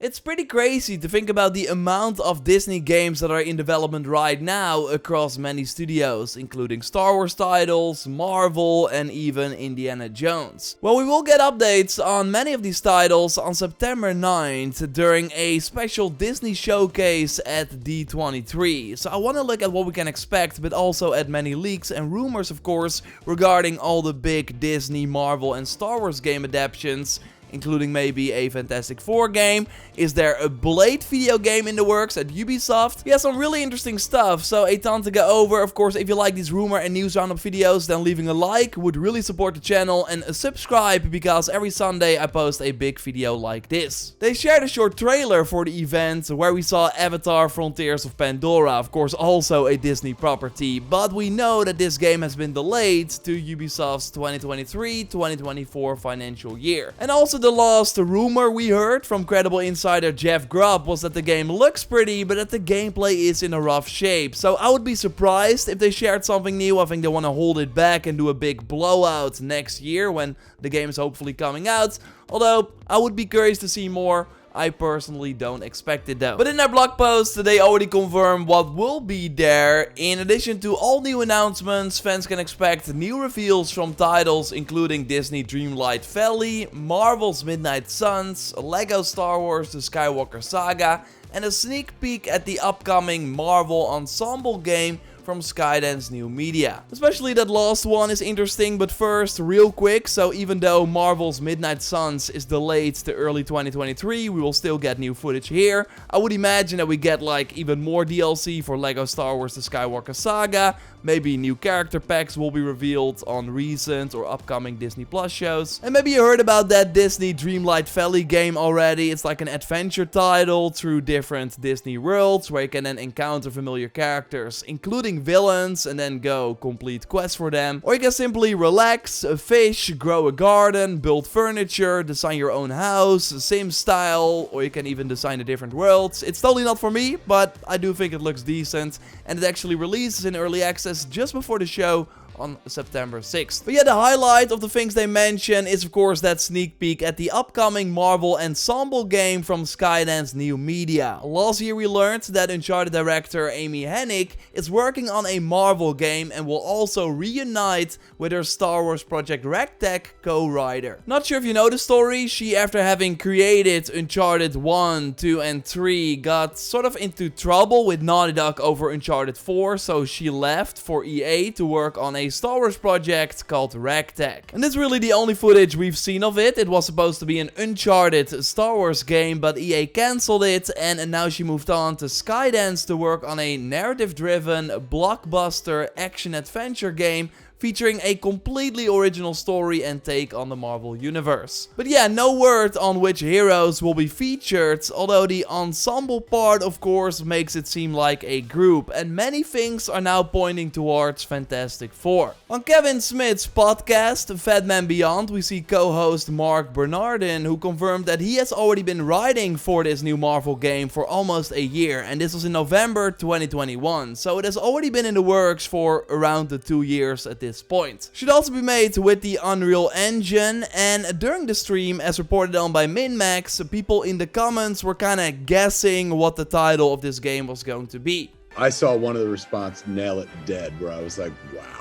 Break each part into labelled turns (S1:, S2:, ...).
S1: It's pretty crazy to think about the amount of Disney games that are in development right now across many studios, including Star Wars titles, Marvel, and even Indiana Jones. Well, we will get updates on many of these titles on September 9th during a special Disney showcase at D23. So I want to look at what we can expect, but also at many leaks and rumors, of course, regarding all the big Disney, Marvel, and Star Wars game adaptations, including maybe a Fantastic Four game. Is there a Blade video game in the works at Ubisoft? Yeah, some really interesting stuff, so a ton to go over. Of course, if you like these rumor and news roundup videos, then leaving a like would really support the channel, and subscribe, because every Sunday I post a big video like this. They shared a short trailer for the event where we saw Avatar: Frontiers of Pandora, of course also a Disney property, but we know that this game has been delayed to Ubisoft's 2023-2024 financial year. And also the last rumor we heard from credible insider Jeff Grubb was that the game looks pretty, but that the gameplay is in a rough shape. So I would be surprised if they shared something new. I think they want to hold it back and do a big blowout next year when the game is hopefully coming out. Although I would be curious to see more. I personally don't expect it though. But in their blog post, they already confirmed what will be there. In addition to all new announcements, fans can expect new reveals from titles including Disney Dreamlight Valley, Marvel's Midnight Suns, Lego Star Wars The Skywalker Saga, and a sneak peek at the upcoming Marvel Ensemble game from Skydance New Media. Especially that last one is interesting, but first, real quick, so even though Marvel's Midnight Suns is delayed to early 2023, we will still get new footage here. I would imagine that we get like even more DLC for Lego Star Wars The Skywalker Saga, maybe new character packs will be revealed on recent or upcoming Disney Plus shows. And maybe you heard about that Disney Dreamlight Valley game already. It's like an adventure title through different Disney worlds where you can then encounter familiar characters, including villains, and then go complete quests for them. Or you can simply relax, fish, grow a garden, build furniture, design your own house, sim style, or you can even design the different worlds. It's totally not for me, but I do think it looks decent, and it actually releases in early access just before the show on September 6th. But yeah, the highlight of the things they mention is of course that sneak peek at the upcoming Marvel Ensemble game from Skydance New Media. Last year we learned that Uncharted director Amy Hennig is working on a Marvel game and will also reunite with her Star Wars Project Ragtag co-writer. Not sure if you know the story, she, after having created Uncharted 1, 2 and 3, got sort of into trouble with Naughty Dog over Uncharted 4, so she left for EA to work on a Star Wars project called Ragtag. And that's really the only footage we've seen of it. It was supposed to be an Uncharted Star Wars game, but EA cancelled it, and now she moved on to Skydance to work on a narrative-driven blockbuster action-adventure game featuring a completely original story and take on the Marvel universe. But yeah, no word on which heroes will be featured, although the ensemble part of course makes it seem like a group, and many things are now pointing towards Fantastic Four. On Kevin Smith's podcast, Fat Man Beyond, we see co-host Mark Bernardin, who confirmed that he has already been writing for this new Marvel game for almost a year, and this was in November 2021, so it has already been in the works for around the 2 years at this point. Should also be made with the Unreal Engine, and during the stream, as reported on by MinMax, people in the comments were kinda guessing what the title of this game was going to be.
S2: I saw one of the response nail it dead, where I was like, wow.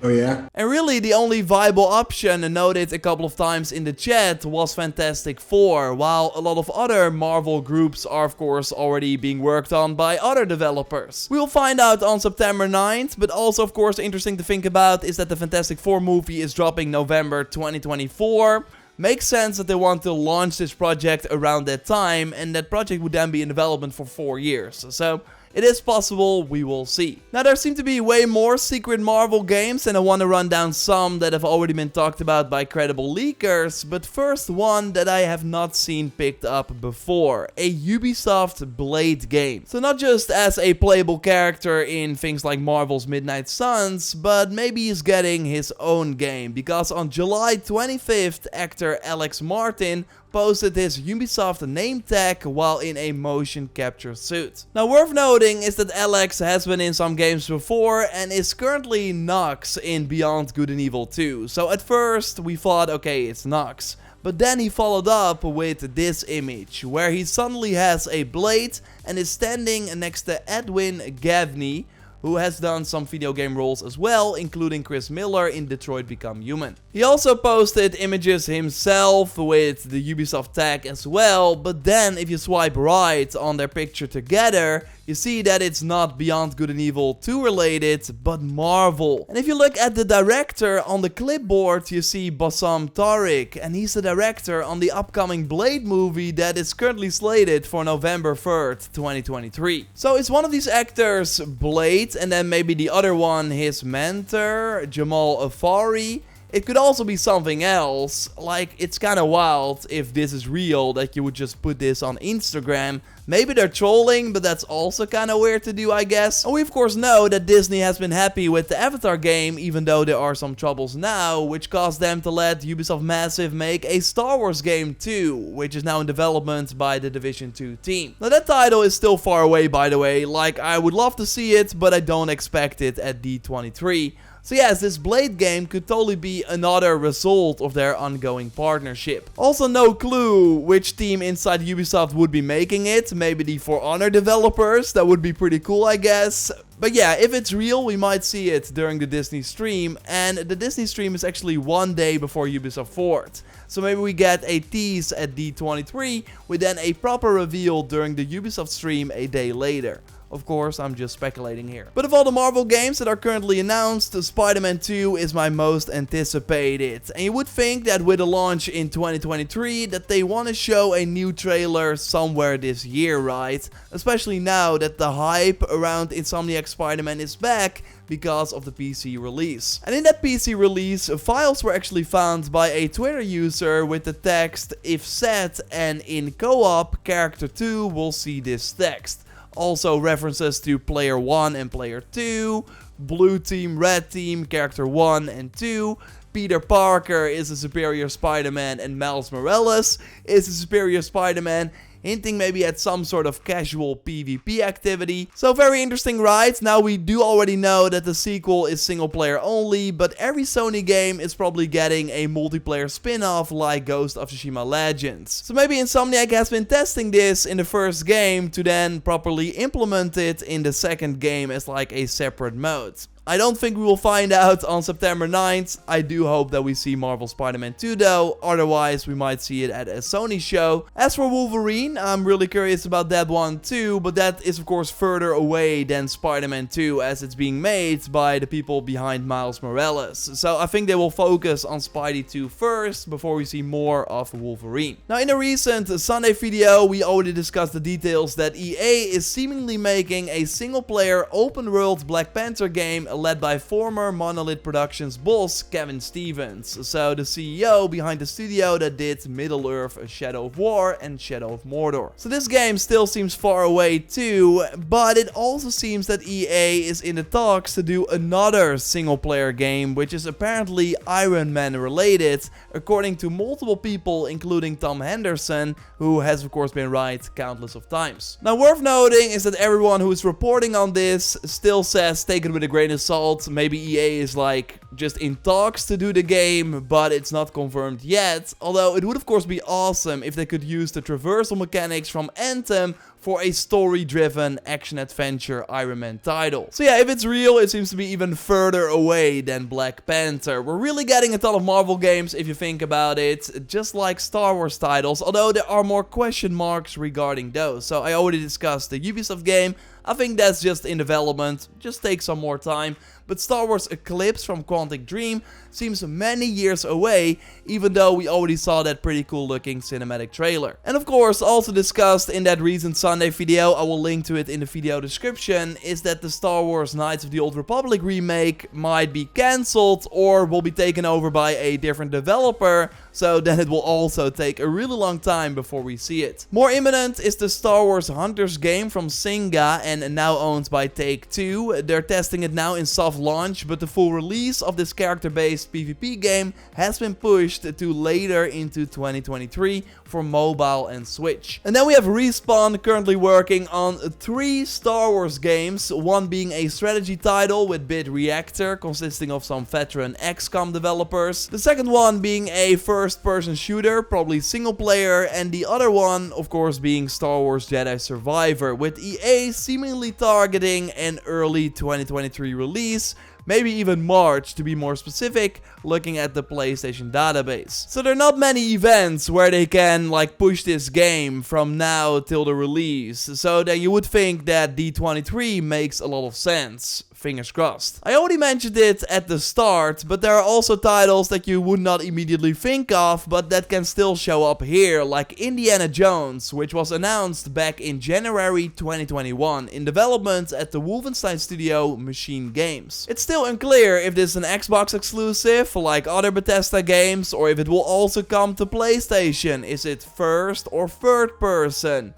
S3: Oh yeah?
S1: And really the only viable option, noted a couple of times in the chat, was Fantastic Four, while a lot of other Marvel groups are of course already being worked on by other developers. We will find out on September 9th, but also of course interesting to think about is that the Fantastic Four movie is dropping November 2024. Makes sense that they want to launch this project around that time, and that project would then be in development for 4 years. So it is possible, we will see. Now there seem to be way more secret Marvel games, and I want to run down some that have already been talked about by credible leakers, but first one that I have not seen picked up before, a Ubisoft Blade game. So not just as a playable character in things like Marvel's Midnight Suns, but maybe he's getting his own game, because on July 25th, actor Alex Martin posted his Ubisoft name tag while in a motion capture suit. Now worth noting is that Alex has been in some games before and is currently Nox in Beyond Good and Evil 2. So at first we thought, okay, it's Nox. But then he followed up with this image, where he suddenly has a blade and is standing next to Edwin Gavney, who has done some video game roles as well, including Chris Miller in Detroit Become Human. He also posted images himself with the Ubisoft tag as well, but then if you swipe right on their picture together, you see that it's not Beyond Good and Evil 2 related, but Marvel. And if you look at the director on the clipboard, you see Bassam Tariq, and he's the director on the upcoming Blade movie that is currently slated for November 3rd, 2023. So is one of these actors Blade, and then maybe the other one his mentor, Jamal Afari? It could also be something else. Like, it's kind of wild if this is real, that you would just put this on Instagram. Maybe they're trolling, but that's also kind of weird to do, I guess. And we of course know that Disney has been happy with the Avatar game, even though there are some troubles now, which caused them to let Ubisoft Massive make a Star Wars game too, which is now in development by the Division 2 team. Now that title is still far away, by the way. Like, I would love to see it, but I don't expect it at D23. So yes, this Blade game could totally be another result of their ongoing partnership. Also no clue which team inside Ubisoft would be making it. Maybe the For Honor developers. That would be pretty cool, I guess. But yeah, if it's real, we might see it during the Disney stream. And the Disney stream is actually one day before Ubisoft Forward. So maybe we get a tease at D23 with then a proper reveal during the Ubisoft stream a day later. Of course, I'm just speculating here. But of all the Marvel games that are currently announced, Spider-Man 2 is my most anticipated. And you would think that with a launch in 2023 that they want to show a new trailer somewhere this year, right? Especially now that the hype around Insomniac Spider-Man is back because of the PC release. And in that PC release, files were actually found by a Twitter user with the text "if set" and in co-op, character 2 will see this text. Also references to player 1 and player 2, blue team, red team, character 1 and 2, Peter Parker is a superior Spider-Man and Miles Morales is a superior Spider-Man, hinting maybe at some sort of casual PvP activity. So very interesting, right? Now we do already know that the sequel is single player only, but every Sony game is probably getting a multiplayer spin-off like Ghost of Tsushima Legends. So maybe Insomniac has been testing this in the first game to then properly implement it in the second game as like a separate mode. I don't think we will find out on September 9th. I do hope that we see Marvel Spider-Man 2 though, otherwise we might see it at a Sony show. As for Wolverine, I'm really curious about that one too, but that is of course further away than Spider-Man 2 as it's being made by the people behind Miles Morales. So I think they will focus on Spidey 2 first before we see more of Wolverine. Now in a recent Sunday video we already discussed the details that EA is seemingly making a single player open world Black Panther game led by former Monolith Productions boss Kevin Stevens, so the CEO behind the studio that did Middle-earth, Shadow of War and Shadow of Mordor. So this game still seems far away too, but it also seems that EA is in the talks to do another single player game which is apparently Iron Man related, according to multiple people including Tom Henderson, who has of course been right countless of times. Now worth noting is that everyone who is reporting on this still says take it with a grain of salt. Maybe EA is like just in talks to do the game, but it's not confirmed yet. Although it would of course be awesome if they could use the traversal mechanics from Anthem for a story-driven action-adventure Iron Man title. So yeah, if it's real, it seems to be even further away than Black Panther. We're really getting a ton of Marvel games if you think about it, just like Star Wars titles, although there are more question marks regarding those. So I already discussed the Ubisoft game. I think that's just in development, just take some more time. But Star Wars Eclipse from Quantic Dream seems many years away, even though we already saw that pretty cool looking cinematic trailer. And of course, also discussed in that recent Sunday video, I will link to it in the video description, is that the Star Wars Knights of the Old Republic remake might be cancelled or will be taken over by a different developer, so then it will also take a really long time before we see it. More imminent is the Star Wars Hunters game from Singa and now owned by Take-Two. They're testing it now in soft soft launch, but the full release of this character-based PvP game has been pushed to later into 2023 for mobile and Switch. And then we have Respawn currently working on 3 Star Wars games, one being a strategy title with Raptor, consisting of some veteran XCOM developers. The second one being a first-person shooter, probably single player, and the other one, of course, being Star Wars Jedi Survivor, with EA seemingly targeting an early 2023 release, maybe even March to be more specific, looking at the PlayStation database. So there are not many events where they can like push this game from now till the release, so then you would think that D23 makes a lot of sense. Fingers crossed. I already mentioned it at the start, but there are also titles that you would not immediately think of, but that can still show up here, like Indiana Jones, which was announced back in January 2021 in development at the Wolfenstein studio Machine Games. It's still unclear if this is an Xbox exclusive, like other Bethesda games, or if it will also come to PlayStation. Is it first or third person?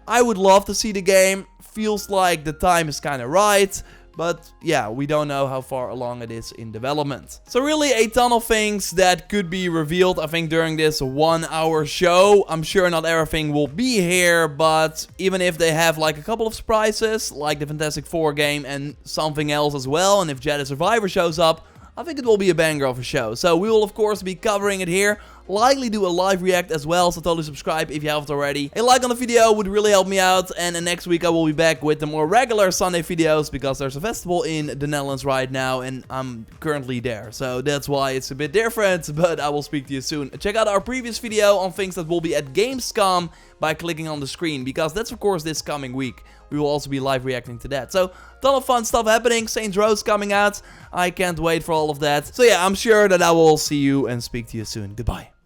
S1: I would love to see the game. Feels like the time is kinda right. But yeah, we don't know how far along it is in development. So really a ton of things that could be revealed, I think, during this 1-hour show. I'm sure not everything will be here, but even if they have like a couple of surprises, like the Fantastic Four game and something else as well, and if Jedi Survivor shows up, I think it will be a banger of a show. So we will of course be covering it here. Likely do a live react as well, so totally subscribe if you haven't already. A like on the video would really help me out, and next week I will be back with the more regular Sunday videos, because there's a festival in the Netherlands right now, and I'm currently there, so that's why it's a bit different, but I will speak to you soon. Check out our previous video on things that will be at Gamescom by clicking on the screen, because that's of course this coming week. We will also be live reacting to that. So, ton of fun stuff happening. Saints Row's coming out. I can't wait for all of that. So yeah, I'm sure that I will see you and speak to you soon. Goodbye.